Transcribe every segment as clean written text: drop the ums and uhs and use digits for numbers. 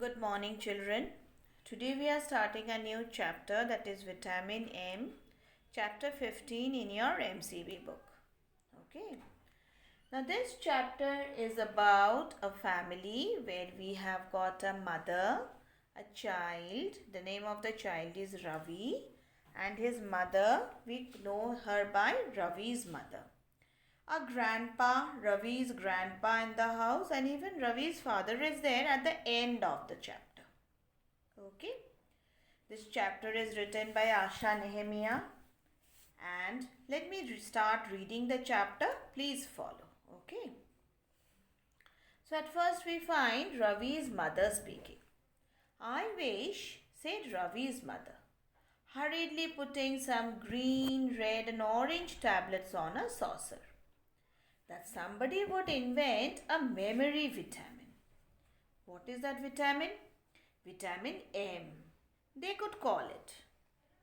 good morning, children. Today we are starting a new chapter, that is Vitamin M, chapter 15 in your M.C.B book. Okay. Now this chapter is about a family where we have got a mother, a child. The name of the child is Ravi, and his mother, we know her by Ravi's mother. A grandpa, Ravi's grandpa in the house, and even Ravi's father is there at the end of the chapter. Okay. This chapter is written by Asha Nehemiah, and let me start reading the chapter. Please follow. Okay. So at first we find Ravi's mother speaking. I wish, said Ravi's mother, hurriedly putting some green, red and orange tablets on a saucer, that somebody would invent a memory vitamin. What is that vitamin? Vitamin M, they could call it.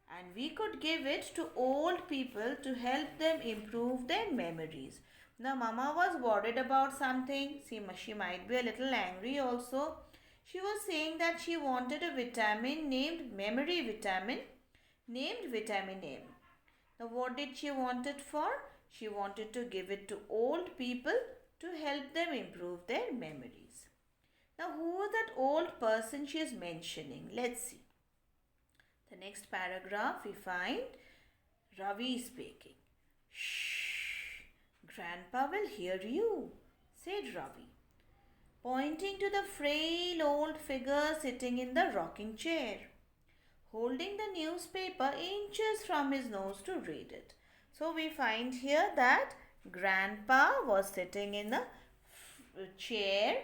And we could give it to old people to help them improve their memories. Now, Mama was worried about something. She might be a little angry also. She was saying that she wanted a vitamin named memory vitamin, named vitamin M. Now, what did she want it for? She wanted to give it to old people to help them improve their memories. Now, who is that old person she is mentioning? Let's see. The next paragraph we find Ravi speaking. Shh, Grandpa will hear you, said Ravi, pointing to the frail old figure sitting in the rocking chair, holding the newspaper inches from his nose to read it. So we find here that Grandpa was sitting in a chair,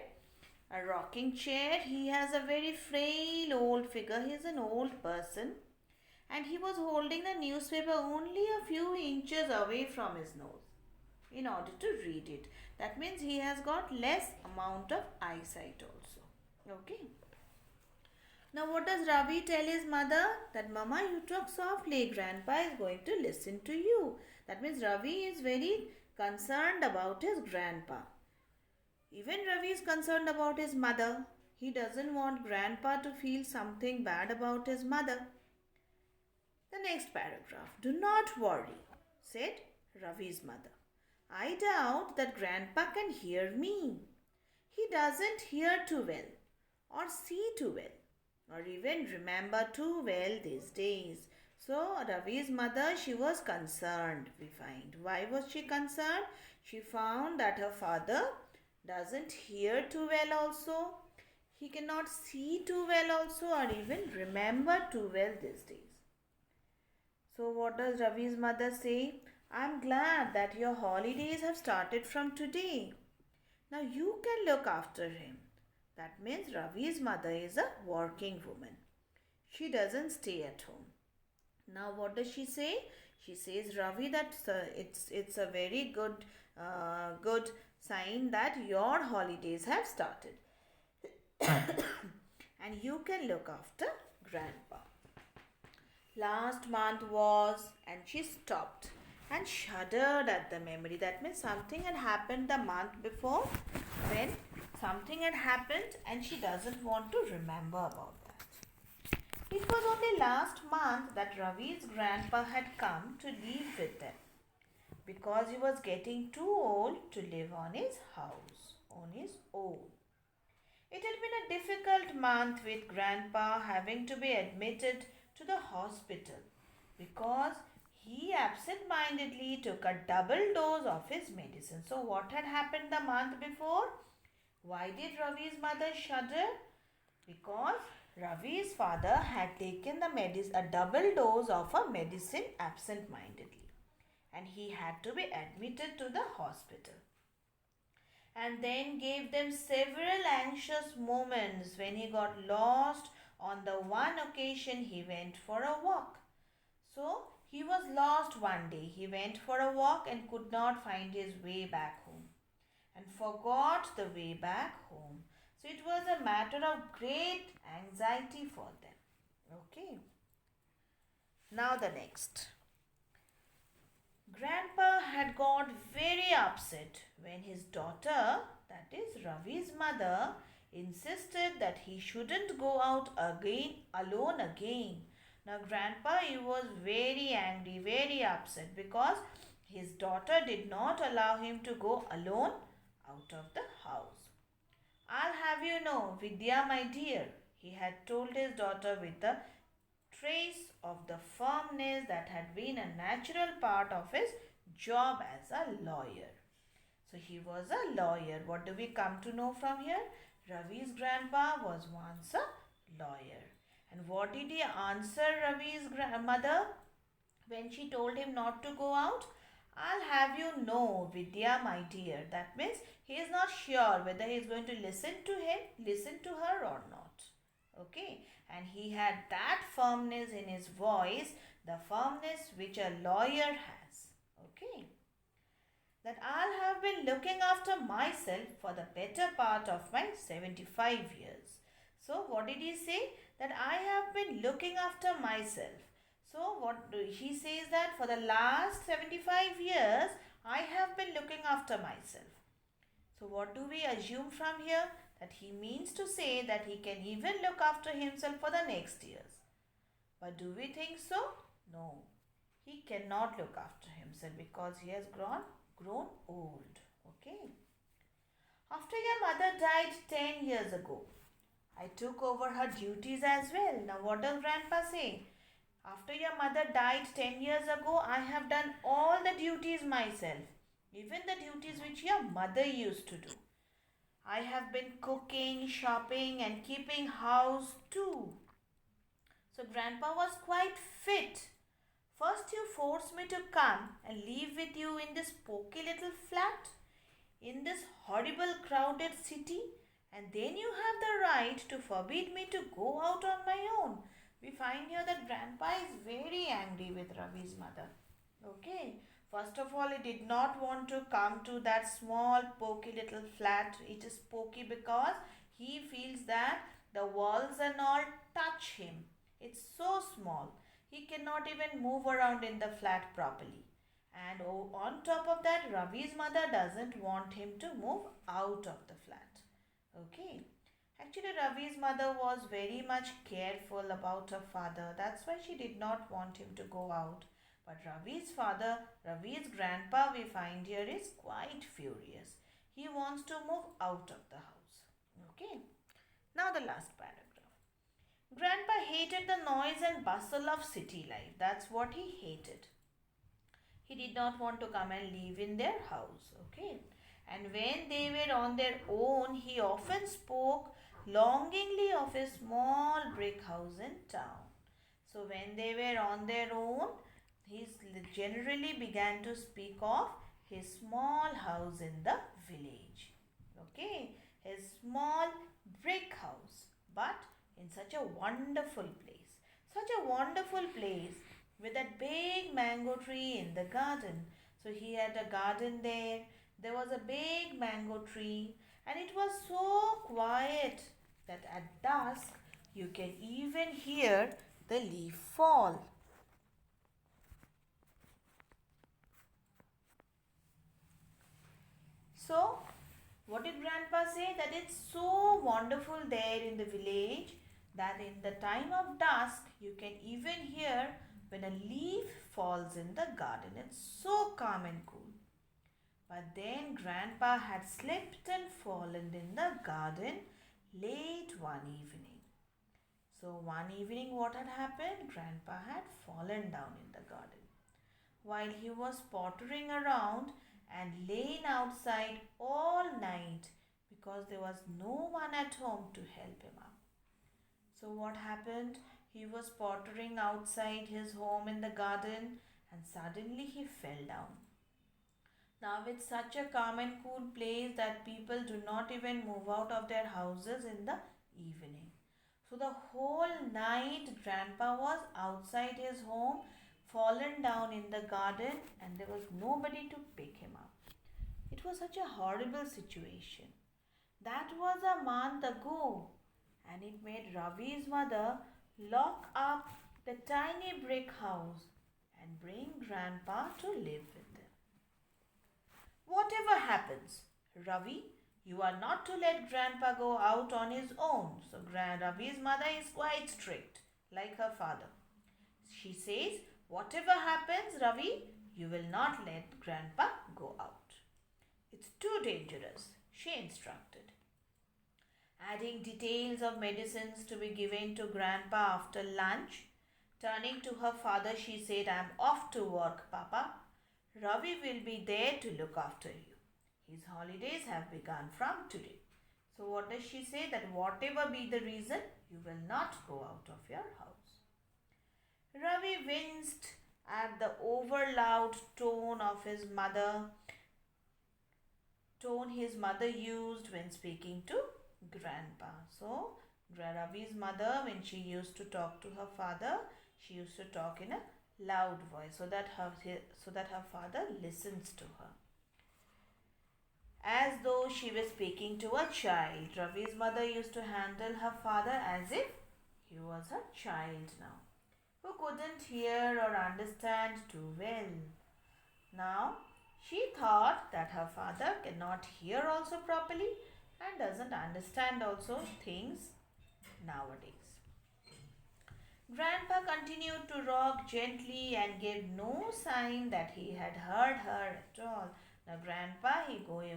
a rocking chair. He has a very frail old figure. He is an old person, and he was holding the newspaper only a few inches away from his nose in order to read it. That means he has got less amount of eyesight also. Okay. Now what does Ravi tell his mother? That Mama, you talk softly. Grandpa is going to listen to you. That means Ravi is very concerned about his grandpa. Even Ravi is concerned about his mother. He doesn't want grandpa to feel something bad about his mother. The next paragraph. Do not worry, said Ravi's mother. I doubt that grandpa can hear me. He doesn't hear too well, or see too well, or even remember too well these days. So Ravi's mother, she was concerned, we find. Why was she concerned? She found that her father doesn't hear too well also. He cannot see too well also, or even remember too well these days. So what does Ravi's mother say? I'm glad that your holidays have started from today. Now you can look after him. That means Ravi's mother is a working woman. She doesn't stay at home. Now what does she say? She says, Ravi, that it's a very good sign that your holidays have started. And you can look after grandpa. Last month was, and she stopped and shuddered at the memory. That means something had happened the month before, when something had happened and she doesn't want to remember about that. It was only last month that Ravi's grandpa had come to live with them, because he was getting too old to live on his house, on his own. It had been a difficult month with grandpa having to be admitted to the hospital because he absent-mindedly took a double dose of his medicine. So what had happened the month before? Why did Ravi's mother shudder? Because Ravi's father had taken a double dose of a medicine absent-mindedly, and he had to be admitted to the hospital, and then gave them several anxious moments when he got lost on the one occasion he went for a walk. So he was lost one day. He went for a walk and could not find his way back home, and forgot the way back home. So it was a matter of great anxiety for them. Okay. Now the next. Grandpa had got very upset when his daughter, that is Ravi's mother, insisted that he shouldn't go out again alone again. Now grandpa, he was very angry, very upset because his daughter did not allow him to go alone out of the house. I'll have you know, Vidya, my dear, he had told his daughter with a trace of the firmness that had been a natural part of his job as a lawyer. So he was a lawyer. What do we come to know from here? Ravi's grandpa was once a lawyer. And what did he answer Ravi's grandmother when she told him not to go out? I'll have you know, Vidya, my dear. That means he is not sure whether he is going to listen to her or not. Okay, and he had that firmness in his voice, the firmness which a lawyer has. Okay, that I'll have been looking after myself for the better part of my 75 years. So, what did he say? That I have been looking after myself. So, he says that for the last 75 years, I have been looking after myself. So, what do we assume from here? That he means to say that he can even look after himself for the next years. But do we think so? No. He cannot look after himself because he has grown old. Okay. After your mother died 10 years ago, I took over her duties as well. Now, what does grandpa say? After your mother died 10 years ago, I have done all the duties myself, even the duties which your mother used to do. I have been cooking, shopping, and keeping house too. So, grandpa was quite fit. First, you forced me to come and live with you in this poky little flat, in this horrible crowded city, and then you have the right to forbid me to go out on my own. We find here that grandpa is very angry with Ravi's mother. Okay, first of all, he did not want to come to that small poky little flat. It is poky because he feels that the walls and all touch him. It's so small. He cannot even move around in the flat properly. And on top of that, Ravi's mother doesn't want him to move out of the flat. Okay. Actually, Ravi's mother was very much careful about her father. That's why she did not want him to go out. But Ravi's father, Ravi's grandpa, we find here is quite furious. He wants to move out of the house. Okay. Now, the last paragraph. Grandpa hated the noise and bustle of city life. That's what he hated. He did not want to come and live in their house. Okay. And when they were on their own, he often spoke longingly of a small brick house in town. So when they were on their own, he generally began to speak of his small house in the village. Okay, his small brick house, but in such a wonderful place. Such a wonderful place with that big mango tree in the garden. So he had a garden there. There was a big mango tree, and it was so quiet that at dusk you can even hear the leaf fall. So, what did Grandpa say? That it's so wonderful there in the village that in the time of dusk you can even hear when a leaf falls in the garden. It's so calm and cool. But then Grandpa had slipped and fallen in the garden late one evening. So one evening what had happened? Grandpa had fallen down in the garden. While he was pottering around and laying outside all night because there was no one at home to help him up. So what happened? He was pottering outside his home in the garden and suddenly he fell down. Now it's such a calm and cool place that people do not even move out of their houses in the evening. So the whole night Grandpa was outside his home, fallen down in the garden, and there was nobody to pick him up. It was such a horrible situation. That was a month ago, and it made Ravi's mother lock up the tiny brick house and bring Grandpa to live with them. Whatever happens, Ravi, You are not to let Grandpa go out on his own. So Ravi's mother is quite strict, like her father. She says, whatever happens, Ravi, you will not let Grandpa go out. It's too dangerous, she instructed. Adding details of medicines to be given to Grandpa after lunch. Turning to her father, she said, I'm off to work, Papa. Ravi will be there to look after you. His holidays have begun from today. So, what does she say? That whatever be the reason, you will not go out of your house. Ravi winced at the overloud tone his mother used when speaking to Grandpa. So, Ravi's mother, when she used to talk to her father, she used to talk in a loud voice so that her father listens to her. As though she was speaking to a child, Ravi's mother used to handle her father as if he was her child now, who couldn't hear or understand too well. Now, she thought that her father cannot hear also properly and doesn't understand also things nowadays. Grandpa continued to rock gently and gave no sign that he had heard her at all. Now, Grandpa,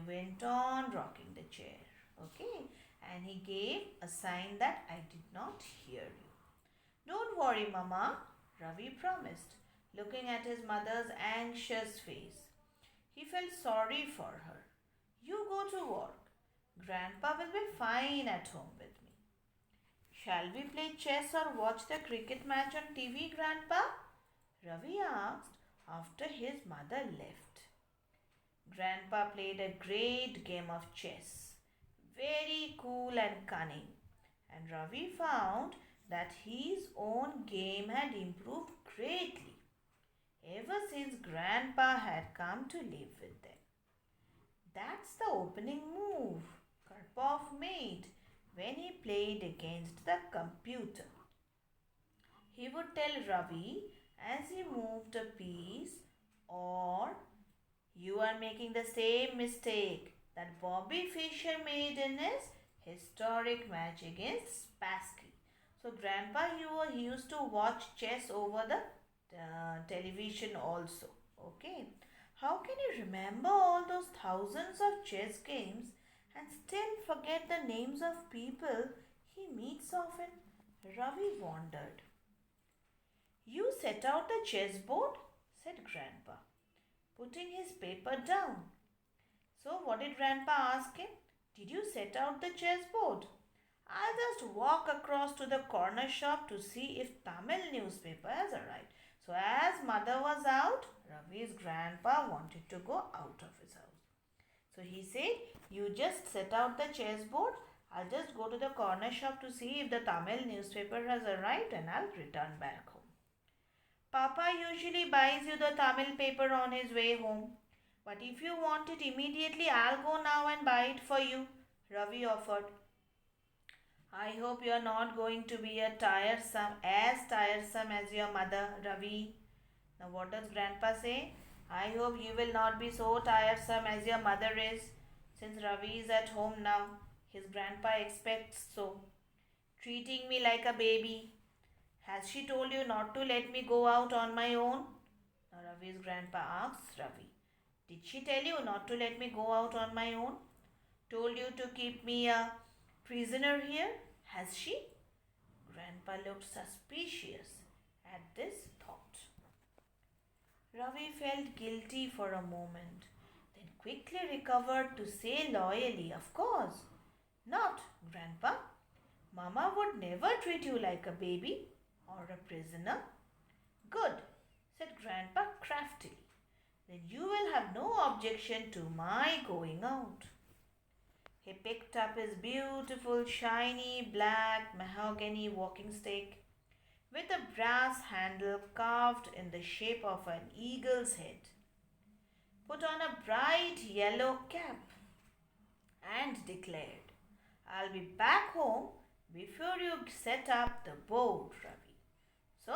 went on rocking the chair, okay, and he gave a sign that I did not hear you. Don't worry, Mama, Ravi promised, looking at his mother's anxious face. He felt sorry for her. You go to work. Grandpa will be fine at home with me. Shall we play chess or watch the cricket match on TV, Grandpa? Ravi asked after his mother left. Grandpa played a great game of chess, very cool and cunning, and Ravi found that his own game had improved greatly ever since Grandpa had come to live with them. That's the opening move Karpov made when he played against the computer. He would tell Ravi as he moved a piece, or you are making the same mistake that Bobby Fischer made in his historic match against Spassky. So Grandpa, he used to watch chess over the television also. Okay. How can you remember all those thousands of chess games and still forget the names of people he meets often? Ravi wondered. You set out the chessboard, said Grandpa, putting his paper down. So, what did Grandpa ask him? Did you set out the chessboard? I'll just walk across to the corner shop to see if Tamil newspaper has arrived. So, as mother was out, Ravi's grandpa wanted to go out of his house. So, he said, you just set out the chessboard. I'll just go to the corner shop to see if the Tamil newspaper has arrived and I'll return back home. Papa usually buys you the Tamil paper on his way home. But if you want it immediately, I'll go now and buy it for you, Ravi offered. I hope you are not going to be as tiresome as your mother, Ravi. Now, what does Grandpa say? I hope you will not be so tiresome as your mother is, since Ravi is at home now. His grandpa expects so. Treating me like a baby. Has she told you not to let me go out on my own? Now, Ravi's grandpa asks Ravi. Did she tell you not to let me go out on my own? Told you to keep me a prisoner here? Has she? Grandpa looked suspicious at this thought. Ravi felt guilty for a moment, then quickly recovered to say loyally, of course. Not, Grandpa. Mama would never treat you like a baby or a prisoner. Good, said Grandpa craftily. Then you will have no objection to my going out. He picked up his beautiful, shiny, black mahogany walking stick with a brass handle carved in the shape of an eagle's head, put on a bright yellow cap, and declared, I'll be back home before you set up the board, Ravi. So,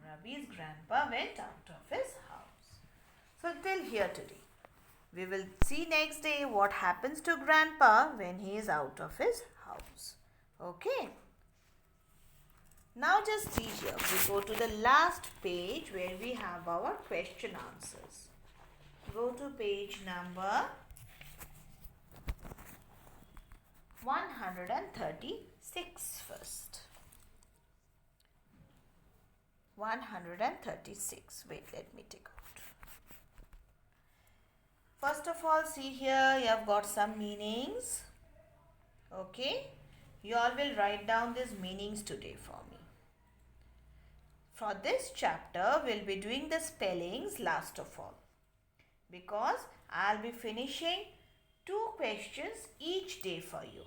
Ravi's grandpa went out of his house. So, till here today. We will see next day what happens to grandpa when he is out of his house. Okay. Now just see here. We go to the last page where we have our question answers. Go to page number 136 first. 136. Wait, let me take out. First of all, see here, you have got some meanings. Okay. You all will write down these meanings today for me. For this chapter, we'll be doing the spellings last of all, because I'll be finishing 2 questions each day for you,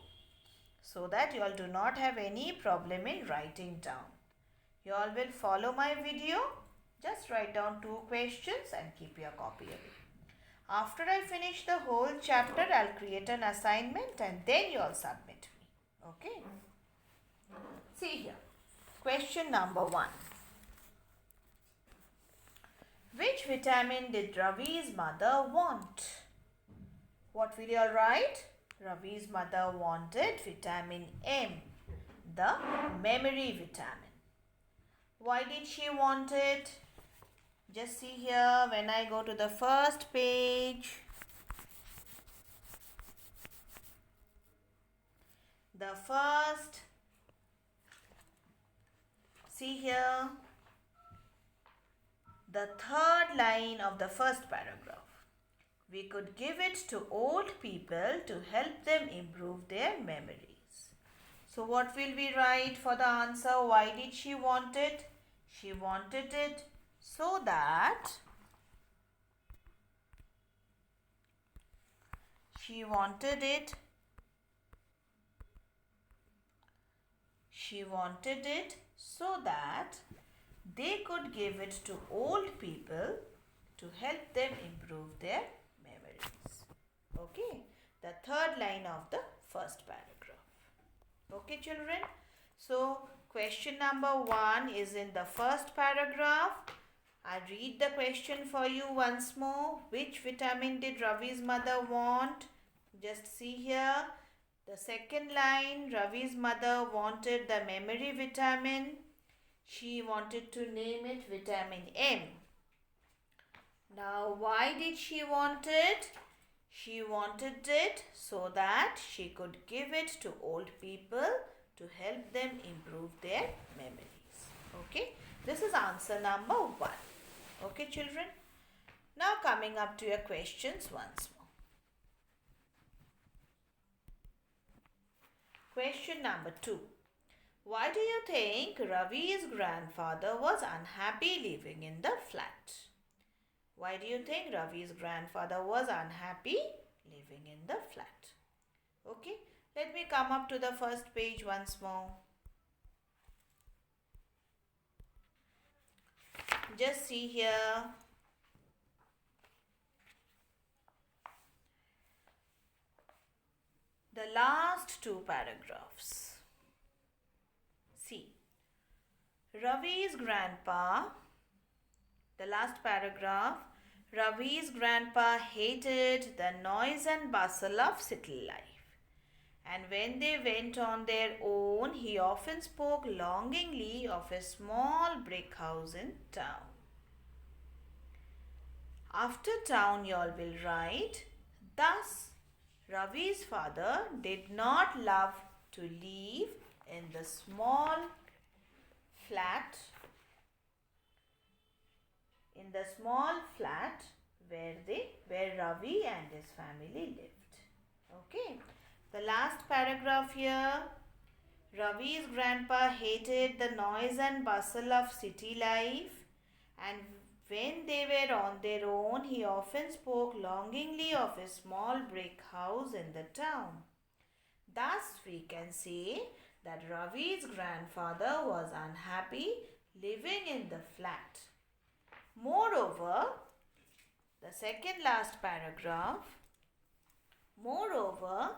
so that you all do not have any problem in writing down. You all will follow my video. Just write down 2 questions and keep your copy away. After I finish the whole chapter, I'll create an assignment and then you all submit me. Okay? See here. Question number 1. Which vitamin did Ravi's mother want? What will you all write? Ravi's mother wanted vitamin M, the memory vitamin. Why did she want it? Just see here, when I go to the first page, see here, the third line of the first paragraph. We could give it to old people to help them improve their memories. So what will we write for the answer? Why did she want it? She wanted it so that they could give it to old people to help them improve their memories. Okay, the third line of the first paragraph. Okay, children. So, question number 1 is in the first paragraph. I read the question for you once more. Which vitamin did Ravi's mother want? Just see here. The second line, Ravi's mother wanted the memory vitamin. She wanted to name it vitamin M. Now, why did she want it? She wanted it so that she could give it to old people to help them improve their memories. Okay, this is answer number 1. Okay, children. Now coming up to your questions once more. Question number 2. Why do you think Ravi's grandfather was unhappy living in the flat? Why do you think Ravi's grandfather was unhappy living in the flat? Okay, let me come up to the first page once more. Just see here. The last 2 paragraphs. See, Ravi's grandpa, the last paragraph, Ravi's grandpa hated the noise and bustle of city life. And when they went on their own, he often spoke longingly of a small brick house in town. After town, you all will write, thus, Ravi's father did not love to live in the small flat where Ravi and his family lived. Okay, the last paragraph here, Ravi's grandpa hated the noise and bustle of city life, and when they were on their own, he often spoke longingly of a small brick house in the town. Thus, we can say that Ravi's grandfather was unhappy living in the flat. Moreover, the second last paragraph, moreover,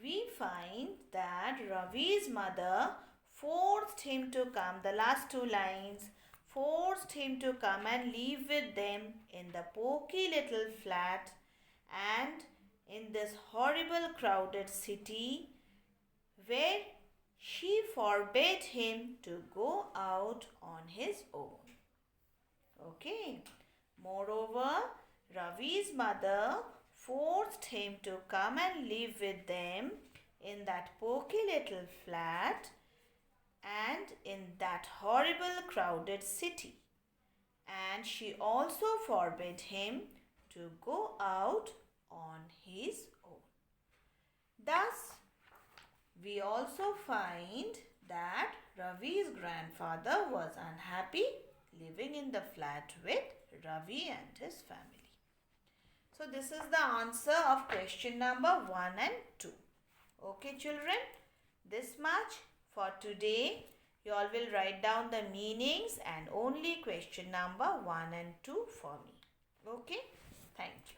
we find that Ravi's mother forced him to come, the last 2 lines, forced him to come and live with them in the poky little flat, and in this horrible crowded city where she forbade him to go out on his own. Okay. Moreover, Ravi's mother forced him to come and live with them in that poky little flat and in that horrible crowded city. And she also forbade him to go out on his own. Thus, we also find that Ravi's grandfather was unhappy living in the flat with Ravi and his family. So this is the answer of question number 1 and 2. Okay children, this much for today. You all will write down the meanings and only question number 1 and 2 for me. Okay, thank you.